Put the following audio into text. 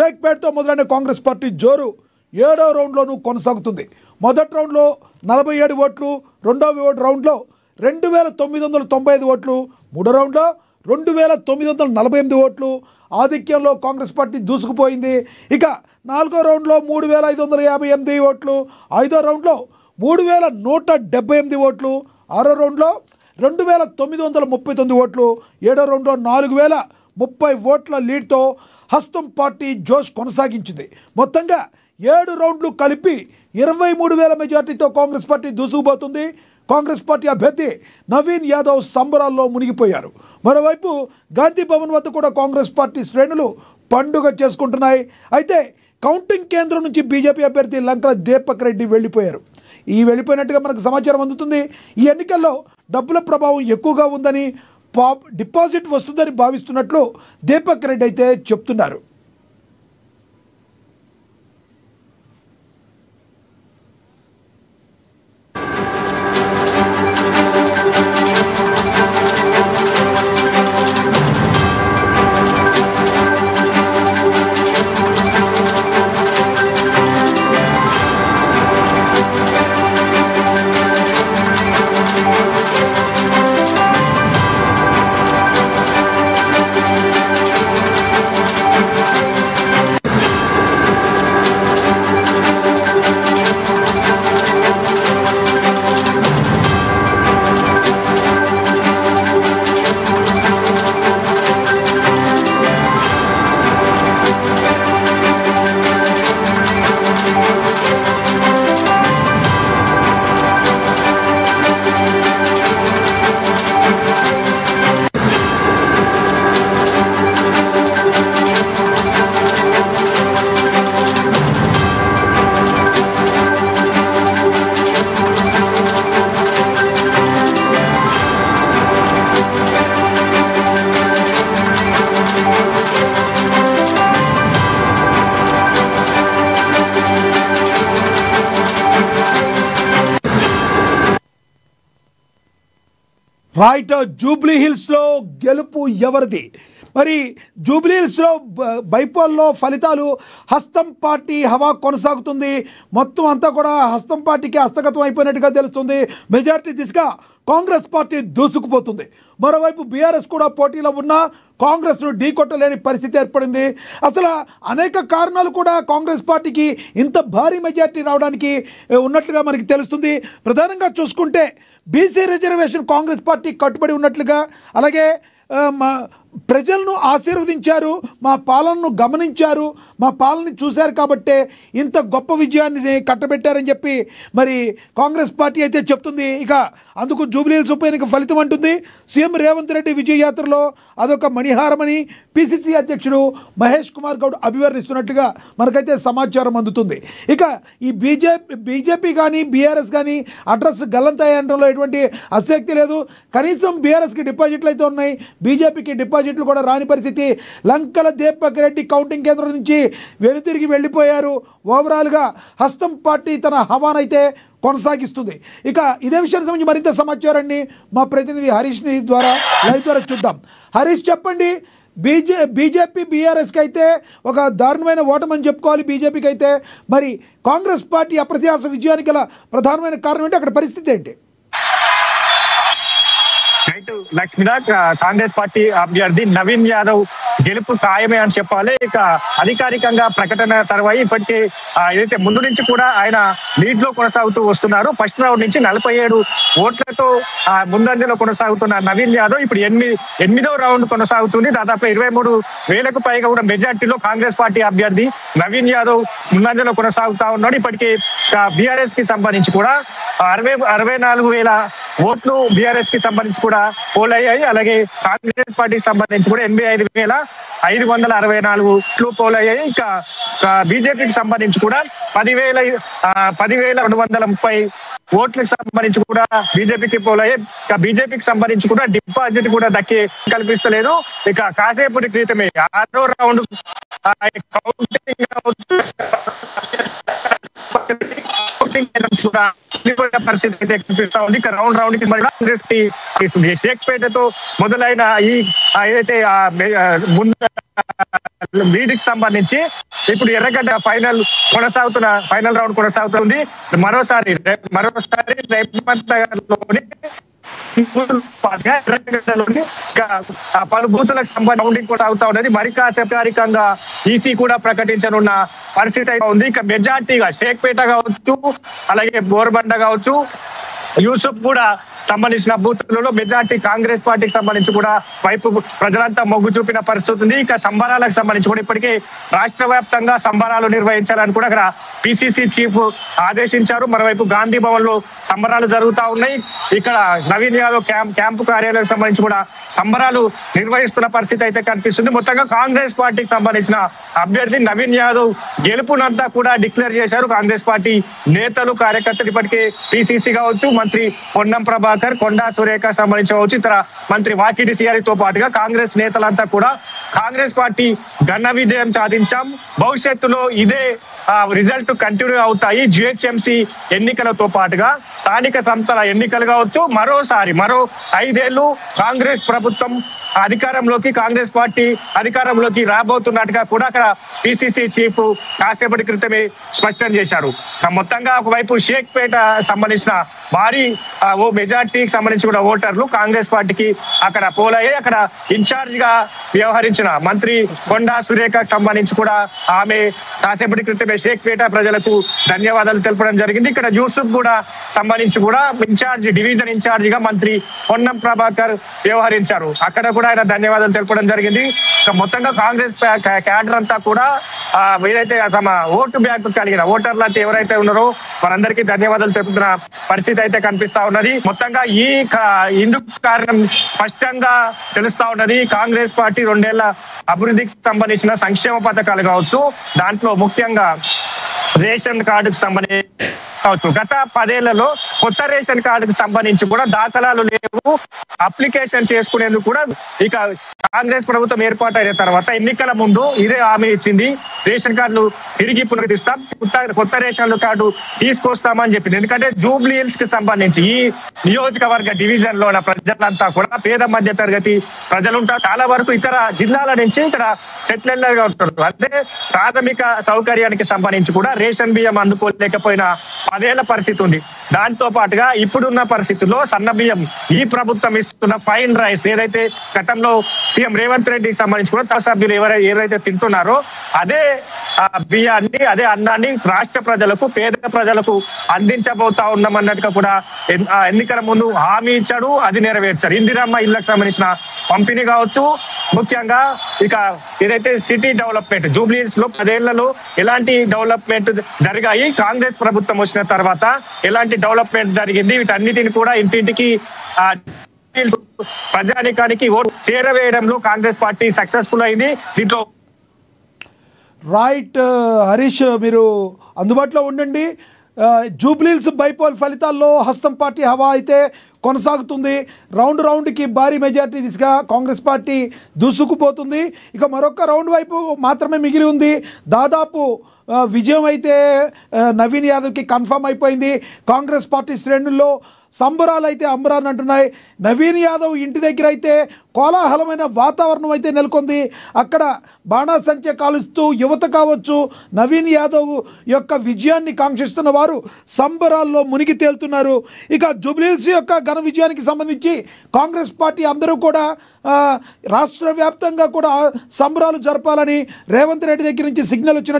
షేక్పేట్తో మొదలైన కాంగ్రెస్ పార్టీ జోరు 7వ రౌండ్లోనూ కొనసాగుతుంది. మొదటి రౌండ్లో 47 ఓట్లు, రెండవ రౌండ్లో 2995 ఓట్లు, మూడో రౌండ్లో 2948 ఓట్లు ఆధిక్యంలో కాంగ్రెస్ పార్టీ దూసుకుపోయింది. ఇక నాలుగో రౌండ్లో 3558 ఓట్లు, ఐదో రౌండ్లో 3178 ఓట్లు, ఆరో రౌండ్లో 2939 ఓట్లు, ఏడో రౌండ్లో 4030 ఓట్ల లీడ్తో హస్తం పార్టీ జోష్ కొనసాగించింది. మొత్తంగా 7 రౌండ్లు కలిపి 23,000 మెజార్టీతో కాంగ్రెస్ పార్టీ దూసుకుపోతుంది. కాంగ్రెస్ పార్టీ అభ్యర్థి నవీన్ యాదవ్ సంబరాల్లో మునిగిపోయారు. మరోవైపు గాంధీ భవన్ వద్ద కూడా కాంగ్రెస్ పార్టీ శ్రేణులు పండుగ చేసుకుంటున్నాయి. అయితే కౌంటింగ్ కేంద్రం నుంచి బీజేపీ అభ్యర్థి లంకల దీపక్ రెడ్డి వెళ్ళిపోయారు. ఈ వెళ్ళిపోయినట్టుగా మనకు సమాచారం అందుతుంది. ఈ ఎన్నికల్లో డబ్బుల ప్రభావం ఎక్కువగా ఉందని, డిపాజిట్ వస్తుందని భావిస్తున్నట్లు దీపక్ రెడ్డి అయితే చెప్తున్నారు. రైట్, జూబ్లీ హిల్స్లో గెలుపు ఎవరిది? మరి జూబ్లీ హిల్స్లో బైపోల్లో ఫలితాలు హస్తం పార్టీ హవా కొనసాగుతుంది. మొత్తం అంతా కూడా హస్తం పార్టీకి హస్తగతం అయిపోయినట్టుగా తెలుస్తుంది. మెజారిటీ దిశగా కాంగ్రెస్ పార్టీ దూసుకుపోతుంది. మరోవైపు బీఆర్ఎస్ కూడా పోటీలో ఉన్న కాంగ్రెస్ను ఢీకొట్టలేని పరిస్థితి ఏర్పడింది. అసలు అనేక కారణాలు కూడా కాంగ్రెస్ పార్టీకి ఇంత భారీ మెజారిటీ రావడానికి ఉన్నట్లుగా మనకి తెలుస్తుంది. ప్రధానంగా చూసుకుంటే బీసీ రిజర్వేషన్ కాంగ్రెస్ పార్టీ కట్టుబడి ఉన్నట్లుగా, అలాగే ప్రజలను ఆశీర్వదించారు, మా పాలనను గమనించారు, మా పాలనని చూశారు కాబట్టే ఇంత గొప్ప విజయాన్ని కట్టబెట్టారని చెప్పి మరి కాంగ్రెస్ పార్టీ అయితే చెప్తుంది. ఇక అందుకు జూబ్లీ హిల్స్ ఉప ఎన్నిక ఫలితం అంటుంది. సీఎం రేవంత్ రెడ్డి విజయ యాత్రలో అదొక మణిహారమని పిసిసి అధ్యక్షుడు మహేష్ కుమార్ గౌడ్ అభివర్ణిస్తున్నట్టుగా మనకైతే సమాచారం అందుతుంది. ఇక ఈ బీజేపీ కానీ బీఆర్ఎస్ కానీ అడ్రస్ గల్లంతయ్యడంలో ఎటువంటి ఆసక్తి లేదు. కనీసం బీఆర్ఎస్కి డిపాజిట్లు అయితే ఉన్నాయి, బీజేపీకి డిపాజిట్లు కూడా రాని పరిస్థితి. లంకల దీపక్ రెడ్డి కౌంటింగ్ కేంద్రం నుంచి వెనుతిరిగి వెళ్ళిపోయారు. ఓవరాల్గా హస్తం పార్టీ తన హవానైతే కొనసాగిస్తుంది. ఇక ఇదే విషయానికి సంబంధించి మరింత సమాచారాన్ని మా ప్రతినిధి హరీష్ ద్వారా లైవ్ ద్వారా చూద్దాం. హరీష్, చెప్పండి, బీజేపీ బీఆర్ఎస్కి అయితే ఒక దారుణమైన ఓటమని చెప్పుకోవాలి. బీజేపీకి అయితే మరి కాంగ్రెస్ పార్టీ అప్రత్యాశ విజయానికి గల ప్రధానమైన కారణం ఏంటి? అక్కడ పరిస్థితి ఏంటి? లక్ష్మీనాథ్, కాంగ్రెస్ పార్టీ అభ్యర్థి నవీన్ యాదవ్ గెలుపు ఖాయమే అని చెప్పాలి. ఇక అధికారికంగా ప్రకటన తర్వాత ఇప్పటికే ఏదైతే ముందు నుంచి కూడా ఆయన లీడ్ లో కొనసాగుతూ వస్తున్నారు. ఫస్ట్ రౌండ్ నుంచి 47 ఓట్లతో ముందంజలో కొనసాగుతున్న నవీన్ యాదవ్ ఇప్పుడు 8వ రౌండ్ కొనసాగుతుంది. దాదాపు 23,000కు పైగా కూడా మెజార్టీలో కాంగ్రెస్ పార్టీ అభ్యర్థి నవీన్ యాదవ్ ముందంజలో కొనసాగుతా ఉన్నాడు. ఇప్పటికీ బీఆర్ఎస్ కి సంబంధించి కూడా 64,000 ఓట్లు బీఆర్ఎస్ కి సంబంధించి కూడా పోల్ అయ్యాయి. అలాగే కాంగ్రెస్ పార్టీకి సంబంధించి కూడా 85,564 ఓట్లు పోల్ అయ్యాయి. ఇంకా బీజేపీకి సంబంధించి కూడా 10,230 ఓట్లకు సంబంధించి కూడా బీజేపీకి పోల్ అయ్యాయి. ఇక బీజేపీకి సంబంధించి కూడా డిపాజిట్ కూడా దక్కి కల్పిస్తలేదు. ఇక కాసేపటి క్రితమే 6వ రౌండ్ పరిస్థితి అయితే కనిపిస్తా ఉంది. ఇక రౌండ్ కి కాంగ్రెస్ ఇస్తుంది. షేక్పేటతో మొదలైన ఈ ఏదైతే ముందు లీడ్కి సంబంధించి ఇప్పుడు ఎర్రగడ్డ ఫైనల్ రౌండ్ కొనసాగుతుంది. మరోసారి రేపంతలోని ఎర్రగడ్డలోని పలు బూతులకు సంబంధించి రౌండింగ్ కొనసాగుతా ఉన్నది. మరి కాసేపటికంగా ఈసీ కూడా ప్రకటించనున్న పరిస్థితి అయితే ఉంది. ఇక మెజార్టీగా షేక్పేట కావచ్చు, అలాగే బోర్బండ కావచ్చు, యూసుఫ్ కూడా సంబంధించిన బూత్లలో మెజార్టీ కాంగ్రెస్ పార్టీకి సంబంధించి కూడా వైపు ప్రజలంతా మొగ్గు చూపిన పరిస్థితి ఉంది. ఇక సంబరాలకు సంబంధించి కూడా ఇప్పటికే రాష్ట్ర వ్యాప్తంగా సంబరాలు నిర్వహించాలని కూడా అక్కడ పిసిసి చీఫ్ ఆదేశించారు. మరోవైపు గాంధీ భవన్ లో సంబరాలు జరుగుతూ ఉన్నాయి. ఇక్కడ నవీన్ యాదవ్ క్యాంపు కార్యాలయానికి సంబంధించి కూడా సంబరాలు నిర్వహిస్తున్న పరిస్థితి అయితే కనిపిస్తుంది. మొత్తంగా కాంగ్రెస్ పార్టీకి సంబంధించిన అభ్యర్థి నవీన్ యాదవ్ గెలుపునంతా కూడా డిక్లేర్ చేశారు. కాంగ్రెస్ పార్టీ నేతలు, కార్యకర్తలు ఇప్పటికే పిసిసి కావచ్చు, మంత్రి పొన్నం ప్రభాకర్, కొండా సురేఖ సంబంధించవచ్చు, ఇతర మంత్రి వాకిటి సిఆర్తో పాటుగా కాంగ్రెస్ నేతలంతా కూడా కాంగ్రెస్ పార్టీ ఘన విజయం సాధించాం, భవిష్యత్తులో ఇదే రిజల్ట్ కంటిన్యూ అవుతాయి, జిహెచ్ఎంసీ ఎన్నికలతో పాటుగా స్థానిక సంస్థల ఎన్నికలు కావచ్చు, మరో 5 ఏళ్లు కాంగ్రెస్ ప్రభుత్వం కాంగ్రెస్ పార్టీ అధికారంలోకి రాబోతున్నట్టుగా కూడా అక్కడ పిసిసి చీఫ్ కాసేపటి క్రితమే స్పష్టం చేశారు. మొత్తంగా ఒకవైపు షేక్పేట సంబంధించిన భారీ మెజార్టీకి సంబంధించి కూడా ఓటర్లు కాంగ్రెస్ పార్టీకి అక్కడ పోలయ్యాయి. అక్కడ ఇన్ఛార్జ్ గా వ్యవహరించిన మంత్రి కొండా సురేఖకు సంబంధించి కూడా ఆమె కాసేపటి క్రితమే షేక్పేట ప్రజలకు ధన్యవాదాలు తెలపడం జరిగింది. ఇక్కడ యూసుఫ్ కూడా సంబంధించి కూడా డివిజన్ ఇన్ఛార్జ్ గా మంత్రి పొన్నం ప్రభాకర్ వ్యవహరించారు. అక్కడ కూడా ఆయన ధన్యవాదాలు తెలపడం జరిగింది. మొత్తంగా కాంగ్రెస్ క్యాడర్ అంతా కూడా ఏదైతే తమ ఓటు బ్యాంకు కలిగిన ఓటర్లు అంటే ఎవరైతే ఉన్నారో వారందరికీ ధన్యవాదాలు తెలుపుతున్న పరిస్థితి అయితే కనిపిస్తా ఉన్నది. మొత్తంగా ఇందుకు కారణం స్పష్టంగా తెలుస్తా ఉన్నది. కాంగ్రెస్ పార్టీ 2 ఏళ్ల అభివృద్ధికి సంబంధించిన సంక్షేమ పథకాలు కావచ్చు, దాంట్లో ముఖ్యంగా రేషన్ కార్డుకు సంబంధించి కావచ్చు, గత 10 ఏళ్లలో కొత్త రేషన్ కార్డుకు సంబంధించి కూడా దాఖలాలు లేవు, అప్లికేషన్ చేసుకునేందుకు కూడా ఇక కాంగ్రెస్ ప్రభుత్వం ఏర్పాటైన తర్వాత ఎన్నికల ముందు ఇదే హామీ ఇచ్చింది, రేషన్ కార్డులు తిరిగి పునరుద్ధరిస్తాం, కొత్త రేషన్ కార్డు తీసుకొస్తామని చెప్పింది. ఎందుకంటే జూబ్లీ హిల్స్ కి సంబంధించి ఈ నియోజకవర్గ డివిజన్ లో ప్రజలంతా కూడా పేద మధ్య తరగతి ప్రజలు ఉంటారు. చాలా వరకు ఇతర జిల్లాల నుంచి ఇక్కడ సెటిల్ గా ఉంటారు. అంటే ప్రాథమిక సౌకర్యానికి సంబంధించి కూడా రేషన్ బియ్యం అందుకోలేకపోయిన 10 ఏళ్ల పరిస్థితి ఉంది. దాంతో పాటుగా ఇప్పుడున్న పరిస్థితుల్లో సన్న బియ్యం ఈ ప్రభుత్వం ఇస్తున్న ఫైన్ రైస్ ఏదైతే గతంలో సీఎం రేవంత్ రెడ్డికి సంబంధించి కూడా సభ్యులు ఎవరైతే తింటున్నారో అదే బియ్యాన్ని, అదే అన్నాన్ని రాష్ట్ర ప్రజలకు, పేద ప్రజలకు అందించబోతా ఉన్నామన్నట్టుగా కూడా ఎన్నికల ముందు హామీ ఇచ్చాడు, అది నెరవేర్చారు. ఇందిరమ్మ ఇళ్లకు సంబంధించిన పంపిణీ కావచ్చు, ముఖ్యంగా ఇక ఏదైతే సిటీ డెవలప్మెంట్ జూబ్లీ హిల్స్ లో 10 ఏళ్లలో ఎలాంటి డెవలప్మెంట్ జరిగాయి, కాంగ్రెస్ ప్రభుత్వం వచ్చిన తర్వాత ఎలాంటి డెవలప్మెంట్ జరిగింది, వీటన్నిటిని కూడా ఇంటింటికి ప్రజానికానికి ఓటు చేరవేయడంలో కాంగ్రెస్ పార్టీ సక్సెస్ఫుల్ అయింది. దీంట్లో రైట్ హరీష్, మీరు అందుబాటులో ఉండండి. జూబ్లీహిల్స్ బైపోల్ ఫలితాల్లో హస్తం పార్టీ హవా అయితే కొనసాగుతుంది. రౌండ్కి భారీ మెజార్టీ దిశగా కాంగ్రెస్ పార్టీ దూసుకుపోతుంది. ఇక మరొక రౌండ్ వైపు మాత్రమే మిగిలి ఉంది. దాదాపు విజయం అయితే నవీన్ యాదవ్కి కన్ఫర్మ్ అయిపోయింది. కాంగ్రెస్ పార్టీ శ్రేణుల్లో సంబరాలు అయితే అంబరాన్ని అంటున్నాయి. నవీన్ యాదవ్ ఇంటి దగ్గర అయితే కోలాహలమైన వాతావరణం అయితే నెలకొంది. అక్కడ బాణాసంచా కాలుస్తూ యువత కావచ్చు, నవీన్ యాదవ్ యొక్క విజయాన్ని కాంక్షిస్తున్న వారు సంబరాల్లో మునిగి తేలుతున్నారు. ఇక జూబ్లీహిల్స్ యొక్క ఘన విజయానికి సంబంధించి కాంగ్రెస్ పార్టీ అందరూ కూడా రాష్ట్ర వ్యాప్తంగా కూడా సంబరాలు జరపాలని రేవంత్ రెడ్డి దగ్గర నుంచి సిగ్నల్ వచ్చిన